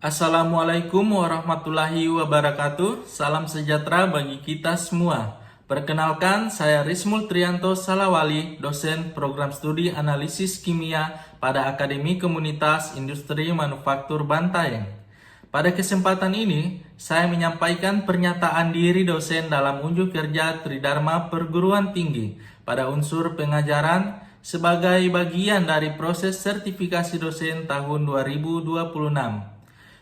Assalamualaikum warahmatullahi wabarakatuh. Salam sejahtera bagi kita semua. Perkenalkan, saya Rismul Trianto Salawali, dosen program studi analisis kimia pada Akademi Komunitas Industri Manufaktur Bantaeng. Pada kesempatan ini, saya menyampaikan pernyataan diri dosen dalam unjuk kerja Tridharma Perguruan Tinggi pada unsur pengajaran sebagai bagian dari proses sertifikasi dosen tahun 2026.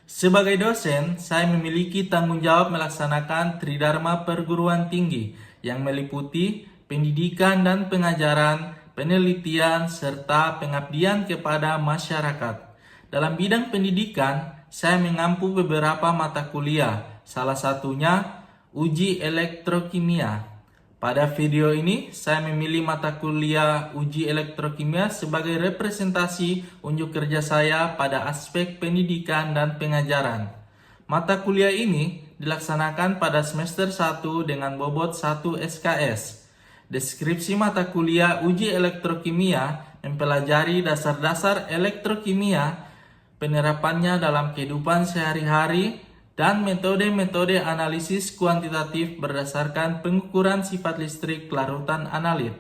Sebagai dosen, saya memiliki tanggung jawab melaksanakan Tridharma Perguruan Tinggi yang meliputi pendidikan dan pengajaran, penelitian, serta pengabdian kepada masyarakat. Dalam bidang pendidikan, saya mengampu beberapa mata kuliah, salah satunya uji elektrokimia. Pada video ini, saya memilih mata kuliah uji elektrokimia sebagai representasi unjuk kerja saya pada aspek pendidikan dan pengajaran. Mata kuliah ini dilaksanakan pada semester 1 dengan bobot 1 SKS. Deskripsi mata kuliah uji elektrokimia mempelajari dasar-dasar elektrokimia, penerapannya dalam kehidupan sehari-hari, dan metode-metode analisis kuantitatif berdasarkan pengukuran sifat listrik larutan analit.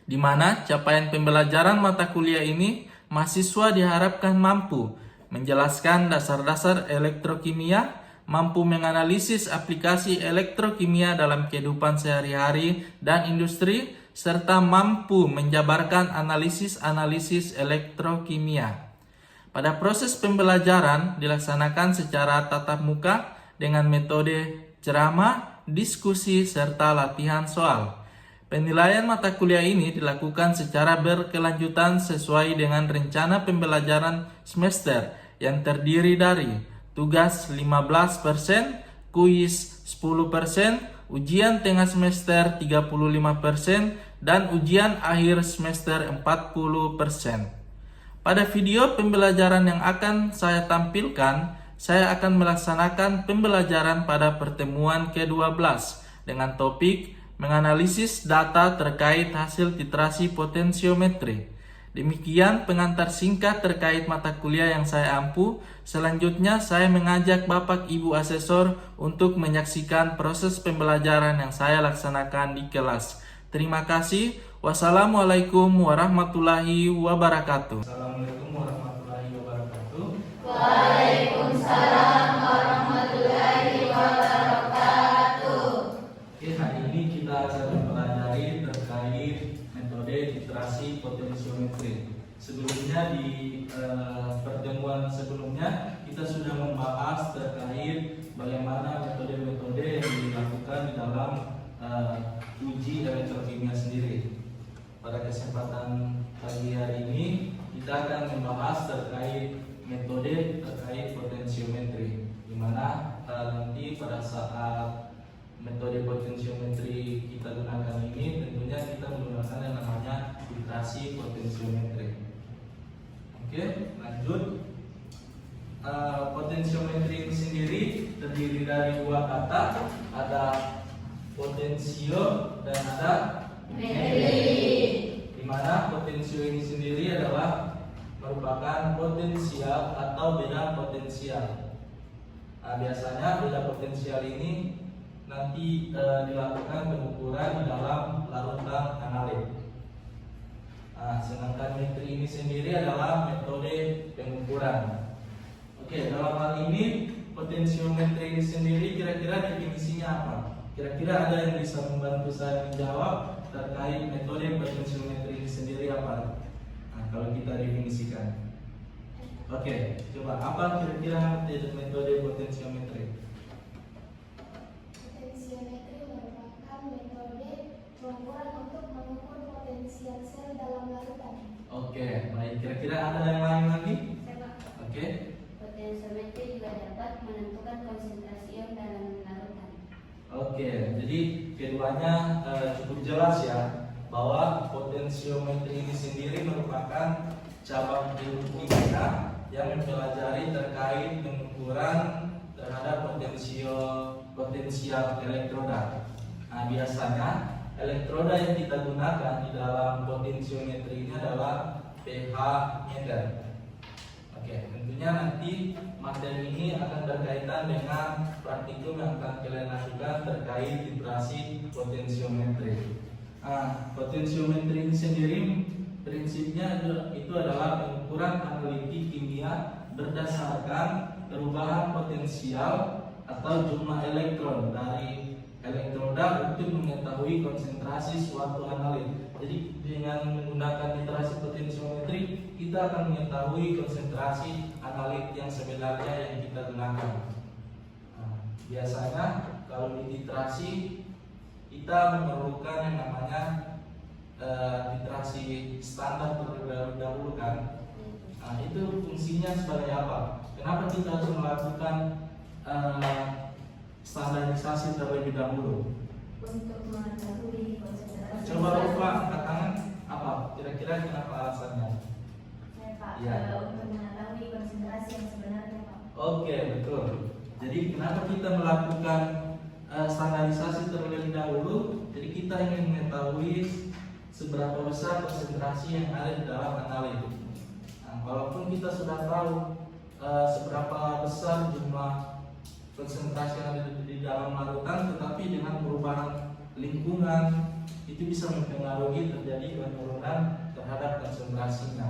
Di mana capaian pembelajaran mata kuliah ini, mahasiswa diharapkan mampu menjelaskan dasar-dasar elektrokimia, mampu menganalisis aplikasi elektrokimia dalam kehidupan sehari-hari dan industri, serta mampu menjabarkan analisis-analisis elektrokimia. Pada proses pembelajaran dilaksanakan secara tatap muka dengan metode ceramah, diskusi, serta latihan soal. Penilaian mata kuliah ini dilakukan secara berkelanjutan sesuai dengan rencana pembelajaran semester yang terdiri dari tugas 15%, kuis 10%, ujian tengah semester 35%, dan ujian akhir semester 40%. Pada video pembelajaran yang akan saya tampilkan, saya akan melaksanakan pembelajaran pada pertemuan ke-12 dengan topik menganalisis data terkait hasil titrasi potensiometri. Demikian pengantar singkat terkait mata kuliah yang saya ampu. Selanjutnya saya mengajak Bapak Ibu Asesor untuk menyaksikan proses pembelajaran yang saya laksanakan di kelas. Terima kasih. Wassalamualaikum warahmatullahi wabarakatuh. Assalamualaikum warahmatullahi wabarakatuh. Waalaikumsalam warahmatullahi wabarakatuh. Oke, hari ini kita akan mempelajari terkait metode titrasi potensiometri. Sebelumnya di pertemuan sebelumnya kita sudah membahas terkait bagaimana metode-metode yang dilakukan di dalam uji elektrokimia sendiri. Pada kesempatan pagi hari ini kita akan membahas terkait metode terkait potensiometri, di mana nanti pada saat metode potensiometri kita gunakan ini tentunya kita menggunakan yang namanya titrasi potensiometri. Oke, lanjut. Potensiometri ini sendiri terdiri dari dua kata, ada potensio dan ada metri. Di mana potensio ini sendiri adalah merupakan potensial atau beda potensial. Biasanya beda potensial ini nanti dilakukan pengukuran di dalam larutan analit. Sedangkan metri ini sendiri adalah metode pengukuran. Oke, dalam hal ini potensiometri ini sendiri kira-kira definisinya apa? Kira-kira ada yang bisa membantu saya menjawab terkait metode potensiometri ini sendiri apa? Kalau kita definisikan. Oke, coba apa kira-kira metode potensiometri? Potensiometri merupakan metode pengukuran untuk mengukur potensial sel dalam larutan. Oke, baik. Kira-kira ada yang lain lagi? Oke. Potensiometri juga dapat menentukan konsentrasi ion dalam larutan. Oke, jadi keduanya cukup jelas ya, bahwa potensiometri ini sendiri merupakan cabang ilmu kimia yang mempelajari terkait pengukuran terhadap potensial elektroda. Biasanya elektroda yang kita gunakan di dalam potensiometri ini adalah pH meter. Oke, Tentunya nanti materi ini akan berkaitan dengan praktikum yang akan kalian lakukan terkait literasi potensiometri. Potensiometri ini sendiri prinsipnya itu adalah pengukuran analitik kimia berdasarkan perubahan potensial atau jumlah elektron dari elektroda untuk mengetahui konsentrasi suatu analit. Jadi dengan menggunakan literasi potensiometri kita akan mengetahui konsentrasi analit yang sebenarnya yang kita gunakan. Biasanya kalau di literasi kita memerlukan yang namanya literasi standar terlebih dahulu kan. Itu fungsinya sebagai apa? Kenapa kita harus melakukan standarisasi terlebih dahulu? Untuk mengetahui konsentrasi. Coba lupa angkat tangan, apa? Kira-kira kenapa alasannya? Pak, Ya. untuk mengetahui konsentrasi yang sebenarnya, Pak. Oke, betul. Jadi kenapa kita melakukan standarisasi terlebih dahulu? Jadi kita ingin mengetahui seberapa besar konsentrasi yang ada di dalam analit. Walaupun kita sudah tahu seberapa besar jumlah konsentrasi yang ada di dalam larutan, tetapi dengan perubahan lingkungan itu bisa mempengaruhi terjadi penurunan terhadap konsentrasinya.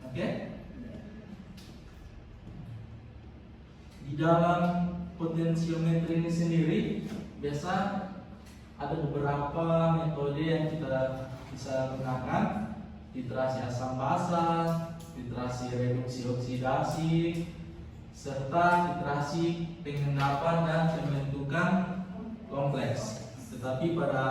Oke? Di dalam potensiometri ini sendiri biasa ada beberapa metode yang kita bisa gunakan: literasi asam basa, literasi reduksi oksidasi, serta literasi pengendapan dan pembentukan kompleks. Tetapi pada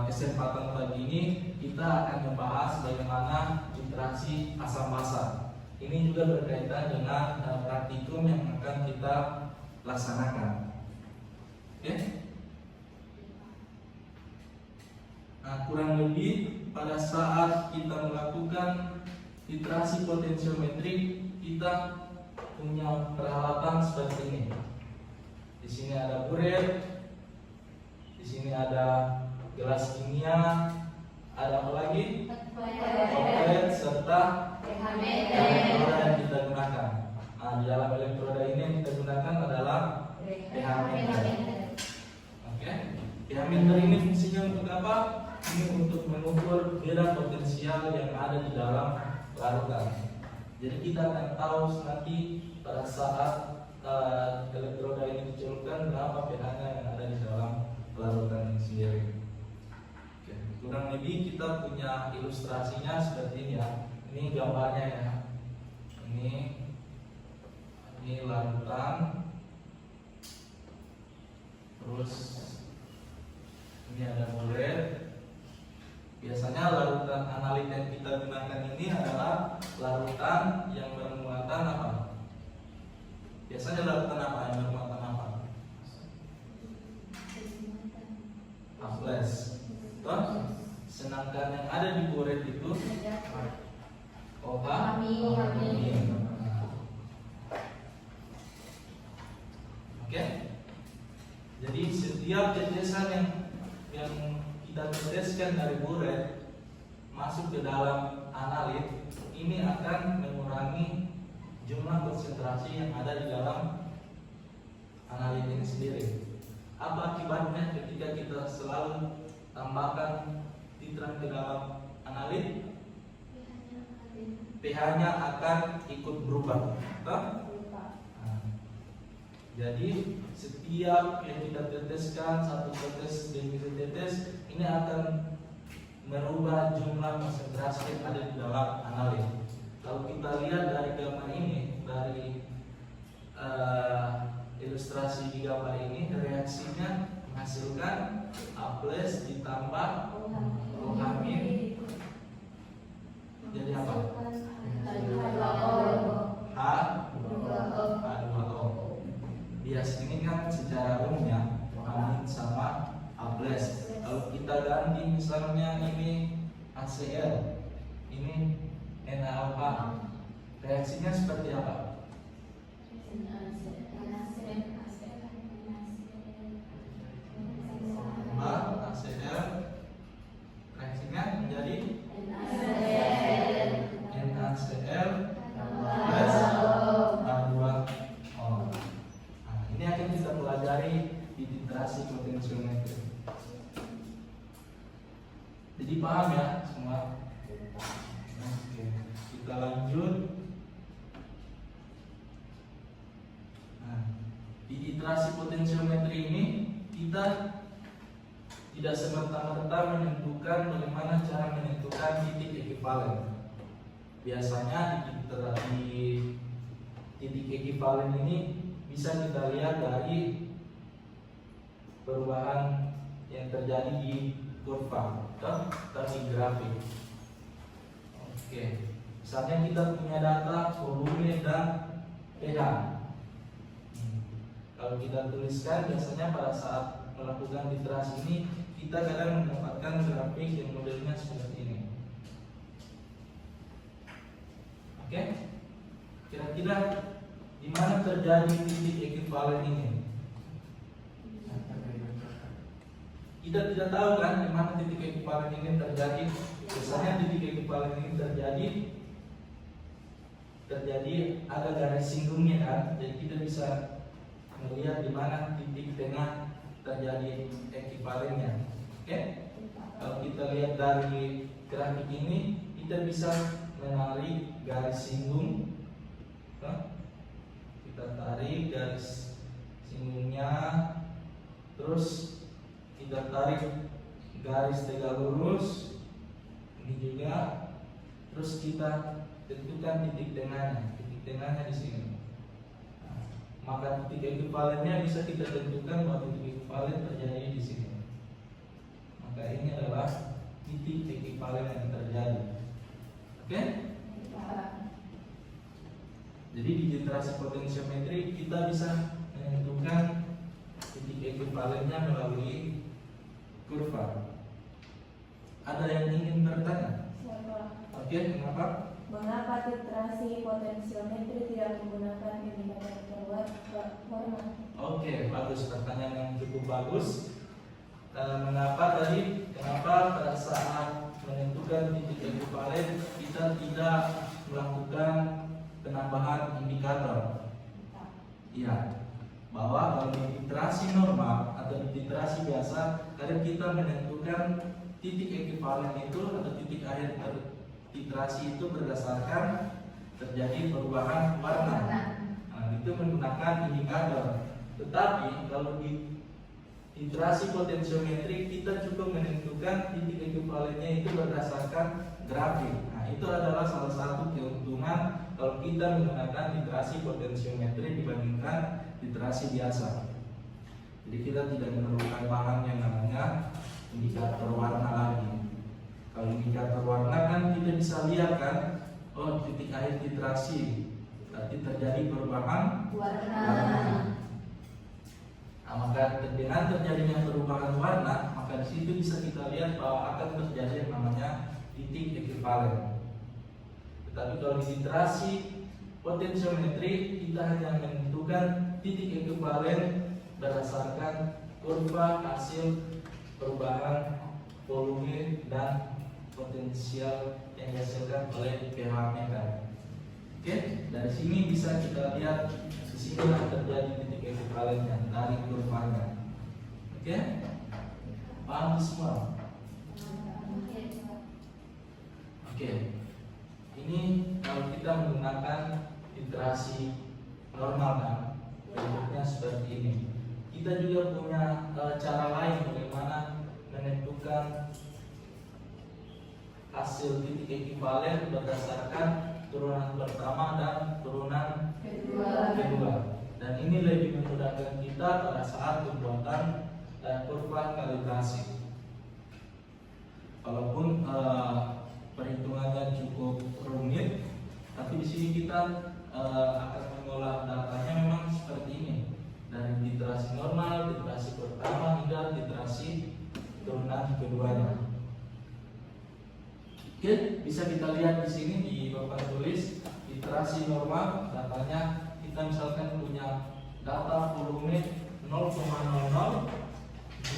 kesempatan pagi ini kita akan membahas bagaimana literasi asam basa. Ini juga berkaitan dengan praktikum yang akan kita laksanakan. Oke? Kurang lebih pada saat kita melakukan literasi potensiometri, kita punya peralatan seperti ini. Di sini ada buret, di sini ada gelas kimia, ada apa lagi? Komplet serta elektroda yang kita gunakan. Di dalam elektroda ini yang kita gunakan adalah pH meter. Oke, pH meter ini fungsinya untuk apa? Ini untuk mengukur beda potensial yang ada di dalam larutan. Jadi kita akan tahu nanti pada saat elektroda ini dicelupkan berapa pH-nya yang ada di dalam larutan ini sendiri. Oke, kurang lebih kita punya ilustrasinya seperti ini ya. Ini gambarnya ya. Ini larutan. Terus ini ada bulet. Biasanya larutan analit yang kita gunakan ini adalah larutan yang bermuatan apa? Biasanya larutan apa yang bermuatan apa? Aples. Toh? Sedangkan yang ada di buret itu amin. Oke. Jadi setiap tetesan yang kita teteskan dari buret masuk ke dalam analit ini akan mengurangi jumlah konsentrasi yang ada di dalam analit ini sendiri. Apa akibatnya ketika kita selalu tambahkan titran ke dalam analit? pH-nya akan ikut berubah. Jadi setiap yang kita teteskan, satu tetes demi tetes, ini akan merubah jumlah konsentrasi yang ada di dalam analit. Kalau kita lihat dari gambar ini, dari ilustrasi di gambar ini, reaksinya menghasilkan A+ ditambah OH- jadi apa? H2O. Bias ini kan secara umumnya amin sama A+. Kalau kita ganti misalnya ini HCl, ini NaOH, reaksinya seperti apa? HCl reaksinya menjadi NaCl plus akan kita pelajari di literasi potensiometri. Jadi paham ya semua? Oke, kita lanjut. Nah, di literasi potensiometri ini kita tidak serta-merta menentukan bagaimana cara menentukan titik ekivalen. Biasanya di titik ekivalen ini bisa kita lihat dari perubahan yang terjadi di kurva atau di grafik. Oke, misalnya kita punya data volume dan pH. Kalau kita tuliskan, biasanya pada saat melakukan literasi ini kita kadang mendapatkan grafik yang modelnya seperti ini. Oke, kira-kira di mana terjadi titik ekivalen ini? Kita tidak tahu kan di mana titik ekivalen ini terjadi. Biasanya titik ekivalen ini terjadi ada garis singgungnya kan. Jadi kita bisa melihat di mana titik tengah terjadi ekivalennya. Oke? Kalau kita lihat dari grafik ini, kita bisa menarik garis singgung. Kita tarik garis singgungnya, terus kita tarik garis tegak lurus ini juga, terus kita tentukan titik tengahnya di sini. Nah, maka titik ekivalennya bisa kita tentukan bahwa titik ekivalen terjadi di sini. Maka ini adalah titik ekivalen yang terjadi. Oke? Jadi di literasi potensiometri kita bisa menentukan titik ekivalennya melalui kurva. Ada yang ingin bertanya? Oke, kenapa? Mengapa literasi potensiometri tidak menggunakan indikator warna? Oke, bagus, pertanyaan yang cukup bagus. Kenapa pada saat menentukan titik ekivalen kita tidak melakukan penambahan indikator? Iya, bahwa kalau di literasi normal atau di literasi biasa, kadang kita menentukan titik ekivalen itu atau titik akhir literasi itu berdasarkan terjadi perubahan warna. Nah, itu menggunakan indikator. Tetapi kalau di literasi potensiometri kita cukup menentukan titik ekivalennya itu berdasarkan grafik. Nah, itu adalah salah satu keuntungan kalau kita menggunakan literasi potensiometri dibandingkan literasi biasa. Jadi kita tidak memerlukan bahan yang namanya indikator warna lagi. Kalau indikator warna kan kita bisa lihat kan, oh titik akhir literasi berarti terjadi perubahan warna. Nah, maka dengan terjadinya perubahan warna, maka di situ bisa kita lihat bahwa akan terjadi yang namanya titik ekivalen. Tetapi kalau di literasi potensiometri kita hanya menentukan titik ekivalen berdasarkan kurva hasil perubahan volume dan potensial yang dihasilkan oleh pH meter. Oke, dari sini bisa kita lihat di sini terjadi titik ekivalennya dari kurvanya. Oke, paham semua? Oke, ini kalau kita menggunakan literasi normal kan, bentuknya seperti ini. Kita juga punya cara lain bagaimana menentukan hasil titik ekivalen berdasarkan turunan pertama dan turunan kedua. Dan ini lebih memudahkan kita pada saat pembuatan kurva kalibrasi. Walaupun perhitungannya cukup rumit, tapi di sini kita akan mengolah datanya memang seperti ini, dari literasi normal, literasi pertama hingga literasi turunan keduanya. Oke, bisa kita lihat di sini di papan tulis literasi normal, datanya kita misalkan punya data volume 0,00,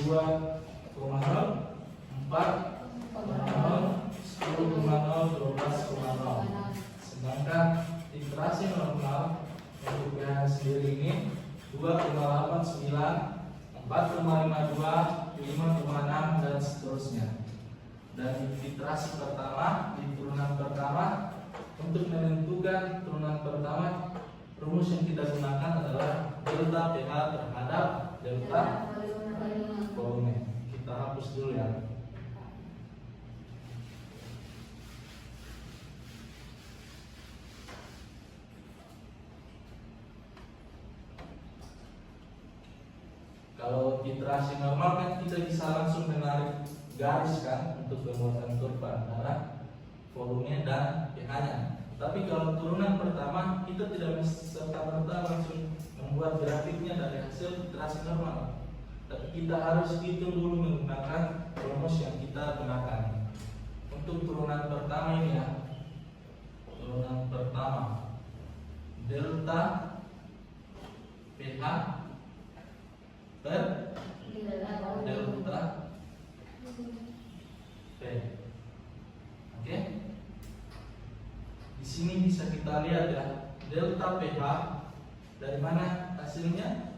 2,0, 4,0, 10,0, 12,0. Sedangkan literasi normal untuk pH sendiri ini 2,89, 4,52, 5,6 dan seterusnya. Dan iterasi pertama di turunan pertama, untuk menentukan turunan pertama, rumus yang kita gunakan adalah delta pH terhadap delta volume. Kita hapus dulu ya. Kalau iterasi normal kan kita bisa langsung menarik garis kan untuk pembuatan kurva antara volume dan pH-nya. Tapi kalau turunan pertama kita tidak serta-merta langsung membuat grafiknya dari hasil iterasi normal. Tapi kita harus hitung dulu menggunakan rumus yang kita gunakan. Untuk turunan pertama ini ya, turunan pertama delta pH per delta P. Oke. Di sini bisa kita lihat ya, delta pH dari mana hasilnya?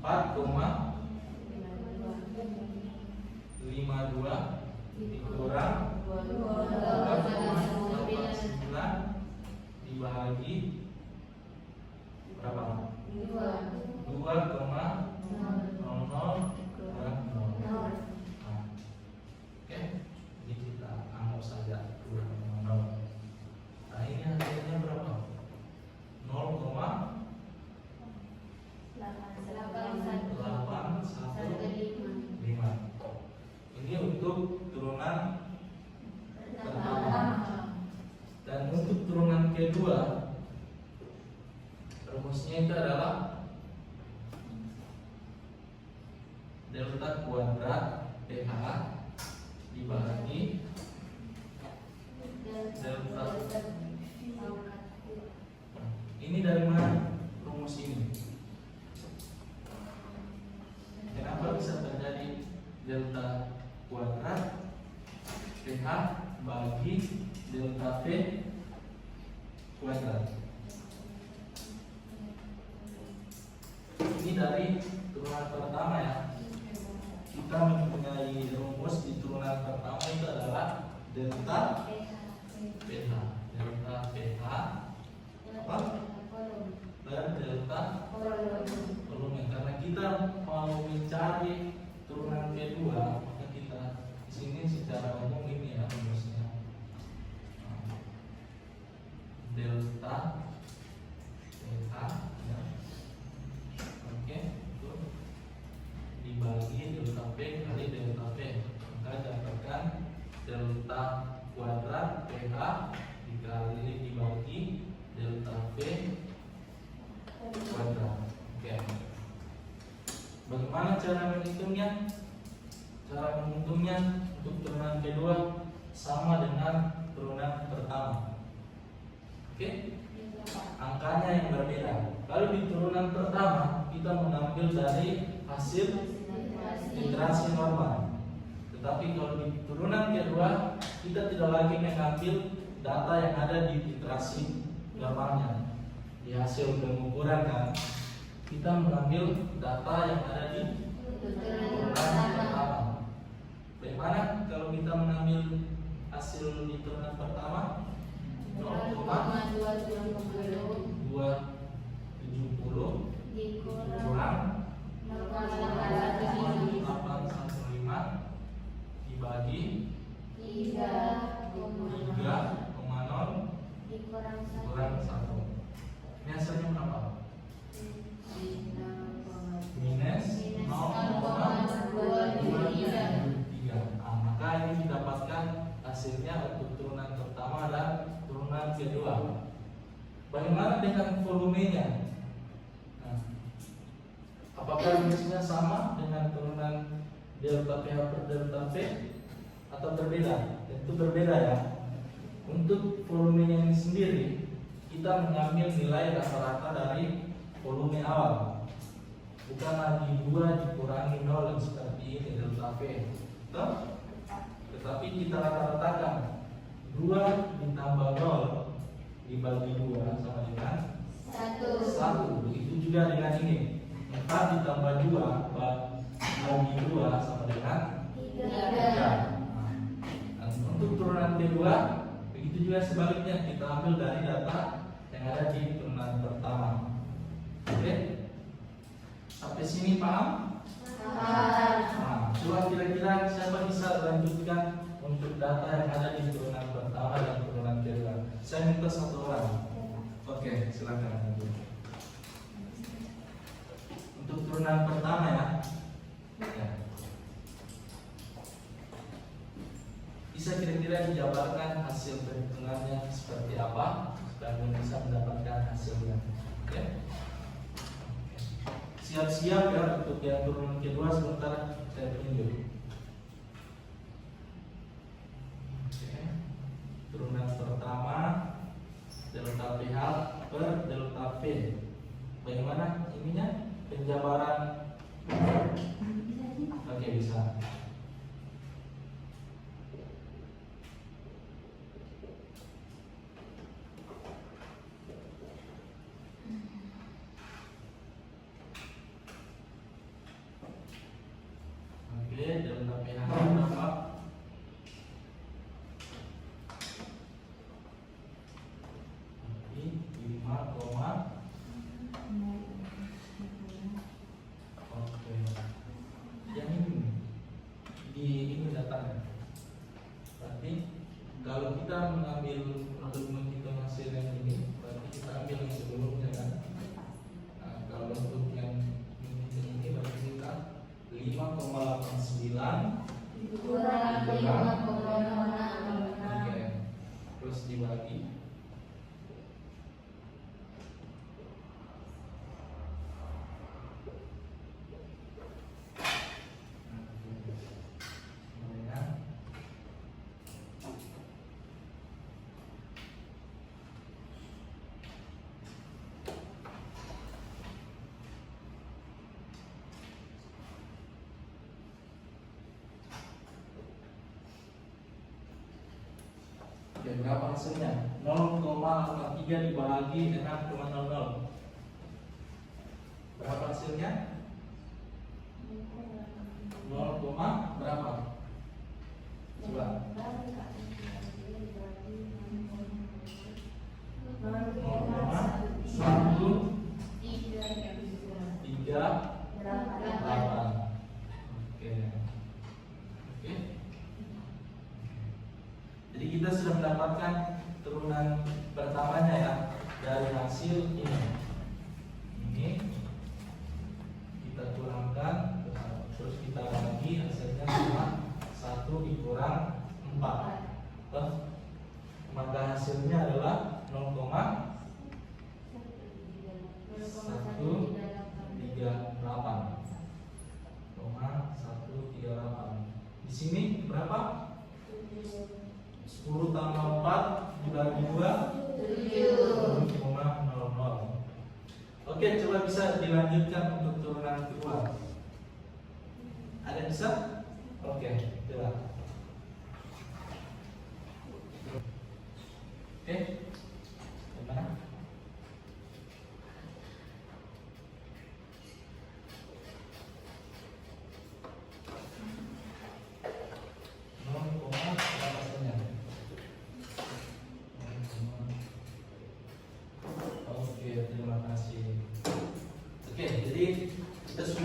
4,52 dikurang 2,89 dibagi berapa? 2,00 kurang 0. Nah, oke, jadi kita anggap saja 2,0. Nah, ini hasilnya berapa? 0,815. Ini untuk turunan pertama. Dan untuk turunan kedua, rumusnya itu adalah delta kuadrat pH dibagi delta. Ini dari mana rumus ini? Kenapa bisa terjadi delta kuadrat pH bagi delta P kuadrat? Ini dari turunan pertama ya. Kita mempunyai rumus di turunan pertama itu adalah delta pH. Delta pH apa? Dan delta volume. Karena kita mau mencari turunan kedua, maka kita di sini secara umum ini ya rumusnya. Delta pH ya. Oke, itu dibagi delta P kali delta P, maka dapatkan delta kuadrat pH dikali dibagi delta P kuadrat. Oke. Bagaimana cara menghitungnya? Cara menghitungnya untuk turunan kedua sama dengan turunan pertama. Oke? Angkanya yang berbeda. Kalau di turunan pertama kita mengambil dari hasil iterasi normal. Tetapi kalau di turunan kedua kita tidak lagi mengambil data yang ada di iterasi normalnya. Di hasil pengukuran kan kita mengambil data yang ada di turunan pertama. Bagaimana kalau kita mengambil hasil di turunan pertama? 0,270 dikurang 0,815 dibagi 3,0 dikurang 1. Ini hasilnya berapa? Minus 0,223. Maka ini didapatkan hasilnya untuk turunan pertama dan turunan kedua. Bagaimana dengan volumenya? Nah, apakah rumusnya sama dengan turunan delta pH per delta P atau berbeda? Tentu berbeda ya. Untuk volumenya ini sendiri kita mengambil nilai rata-rata dari volume awal, bukan lagi 2 dikurangi 0 yang seperti ini delta P. Tetapi kita rata-ratakan 2 ditambah 0 dibagi 2 sama dengan juga dengan ini. 4 ditambah 2 bagi 2 sama dengan 3. Nah, untuk turunan kedua, begitu juga sebaliknya, kita ambil dari data yang ada di turunan pertama. Oke? Sampai sini paham? Nah, coba kira-kira siapa bisa lanjutkan untuk data yang ada di turunan pertama dan turunan kedua. Saya minta 1 orang. Oke, silakan. Untuk turunan pertama ya. Bisa kira-kira dijabarkan hasil perhitungannya seperti apa supaya bisa mendapatkan hasilnya. Oke. Siap-siap ya untuk yang turunan kedua, sebentar saya tunjuk. Oke. Turunan pertama delta PH per delta P. Bagaimana ininya? Penjabaran. Oke, bisa. Oke, delta PH berapa? Oke, 5, oke. Yang ini datanya. Berarti kalau kita mengambil untuk menghitung hasil yang ini, berarti kita ambil yang sebelumnya kan. Nah, kalau untuk yang ini berarti kita 5,89 kurang 5,06. Oke. Terus dibagi. Oke, berapa hasilnya? 0,3 dibagi 6,00. Berapa hasilnya? 0, berapa? Coba. 0,138. Oke. Oke. Jadi kita sudah mendapatkan turunan pertamanya ya dari hasil ini. Ini kita kurangkan, terus kita bagi, hasilnya cuma 1 dikurang 4. Maka hasilnya adalah 0,138. Di sini berapa? 10 tambah 4 dibagi 2 7,00. Oke, coba bisa dilanjutkan untuk turunan kedua. Ada bisa? Oke, coba. Oke, gimana?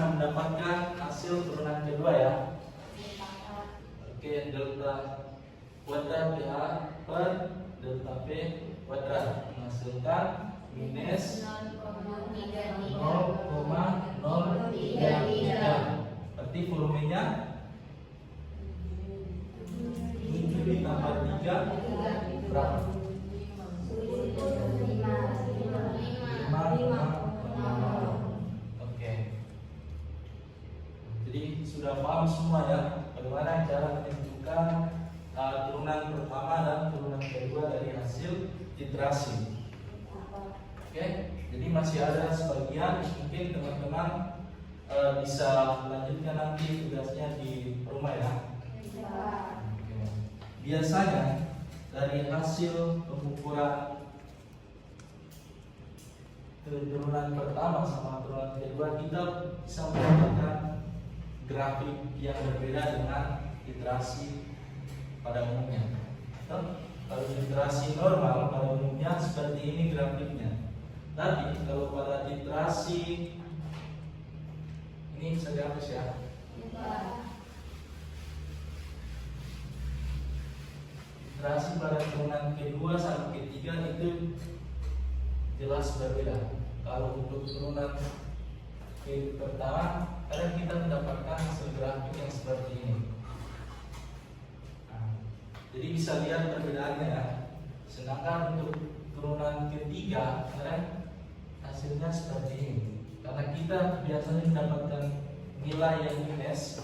Mendapatkan hasil turunan kedua ya. Oke, delta kuadrat PH per delta P kuadrat menghasilkan minus 0,033. Berarti volumenya 7 ditambah 3 berapa? 5,0. Jadi sudah paham semua ya bagaimana cara menentukan turunan pertama dan turunan kedua dari hasil iterasi. Oke, jadi masih ada sebagian mungkin teman-teman bisa melanjutkan nanti tugasnya di rumah ya. Oke. Biasanya dari hasil pengukuran turunan pertama sama turunan kedua, kita bisa mendapatkan grafik yang berbeda dengan iterasi pada umumnya. Kalau iterasi normal pada umumnya seperti ini grafiknya. Tapi kalau pada iterasi ini bisa dihapus ya. Iterasi pada turunan kedua sampai ketiga itu jelas berbeda. Kalau untuk turunan pertama, kadang kita mendapatkan hasil grafik yang seperti ini. Nah, jadi bisa lihat perbedaannya ya. Sedangkan untuk turunan ketiga, kadang hasilnya seperti ini. Karena kita biasanya mendapatkan nilai yang minus,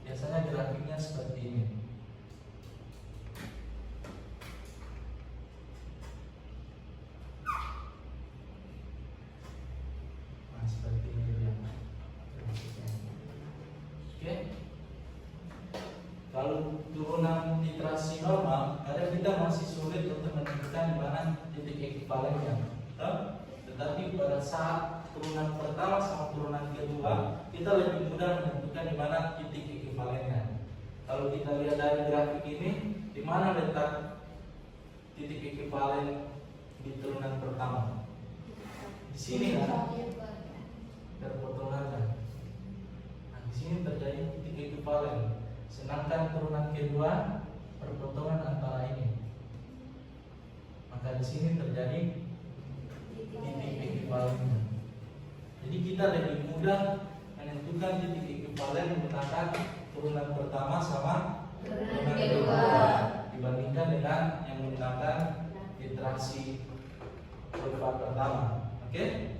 biasanya grafiknya seperti ini. Seperti ini ya. Oke. Kalau turunan iterasi normal, kadang kita masih sulit untuk menentukan di mana titik ekivalennya. Tetapi pada saat turunan pertama sama turunan kedua, kita lebih mudah menentukan di mana titik ekivalennya. Kalau kita lihat dari grafik ini, di mana letak titik ekivalen di turunan pertama? Di sini kan? Terpotongan. Nah, di sini terjadi titik ekivalen. Sedangkan turunan kedua perpotongan antara ini. Maka di sini terjadi titik ekivalennya. Jadi kita lebih mudah menentukan titik ekivalen menggunakan turunan pertama sama turunan kedua dibandingkan dengan yang menggunakan iterasi kurva pertama. Oke?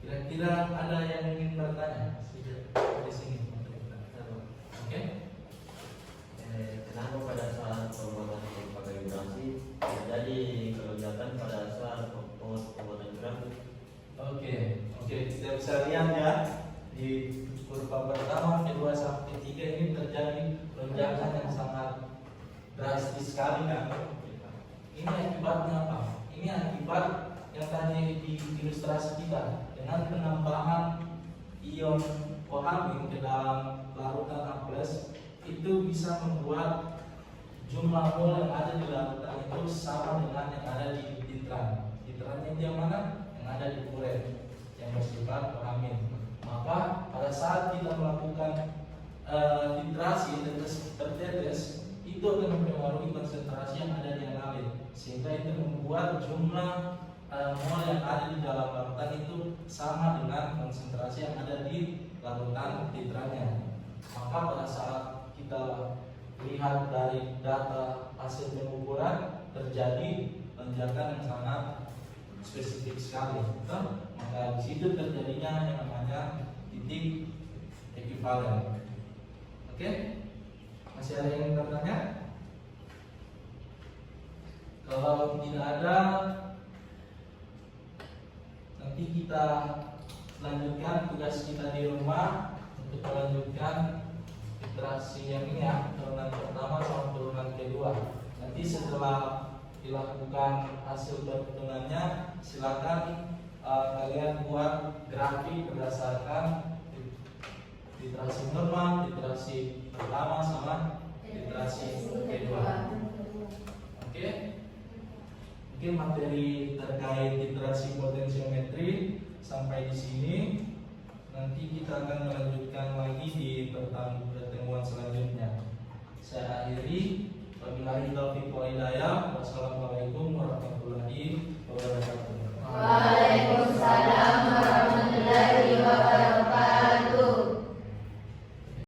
Kira-kira ada yang ingin bertanya di sini? Oke? Kenapa pada saat pembuatan kurva kalibrasi terjadi kelonjakan pada saat pembuatan grafik? Oke, kita bisa lihat ya di kurva pertama, kedua sampai ketiga ini terjadi lonjakan yang sangat drastis sekali kan? Ini akibatnya apa? Ini akibat yang tadi di ilustrasi kita dengan penambahan ion kohamin ke dalam larutan A+ itu bisa membuat jumlah mol yang ada di larutan itu sama dengan yang ada di titran. Titrannya itu yang mana? Yang ada di kuret yang bersifat kohamin. Maka pada saat kita melakukan titrasi tertetes, itu akan mempengaruhi konsentrasi yang ada di analit, sehingga itu membuat jumlah mol yang ada di dalam larutan itu sama dengan konsentrasi yang ada di larutan titrannya. Maka pada saat kita lihat dari data hasil pengukuran terjadi lonjakan yang sangat spesifik sekali. Maka di situ terjadinya yang namanya titik ekivalen. Oke? Masih ada yang ingin bertanya? Kalau tidak ada, nanti kita lanjutkan tugas kita di rumah untuk melanjutkan iterasi yang ini ya, turunan pertama sama turunan kedua. Nanti setelah dilakukan hasil perhitungannya, silakan kalian buat grafik berdasarkan iterasi normal, iterasi pertama sama iterasi kedua. Oke? Mungkin materi terkait iterasi potensiometri sampai di sini. Nanti kita akan melanjutkan lagi di pertemuan selanjutnya. Saya akhiri. Wabillahi taufiq wal hidayah. Wassalamualaikum warahmatullahi wabarakatuh.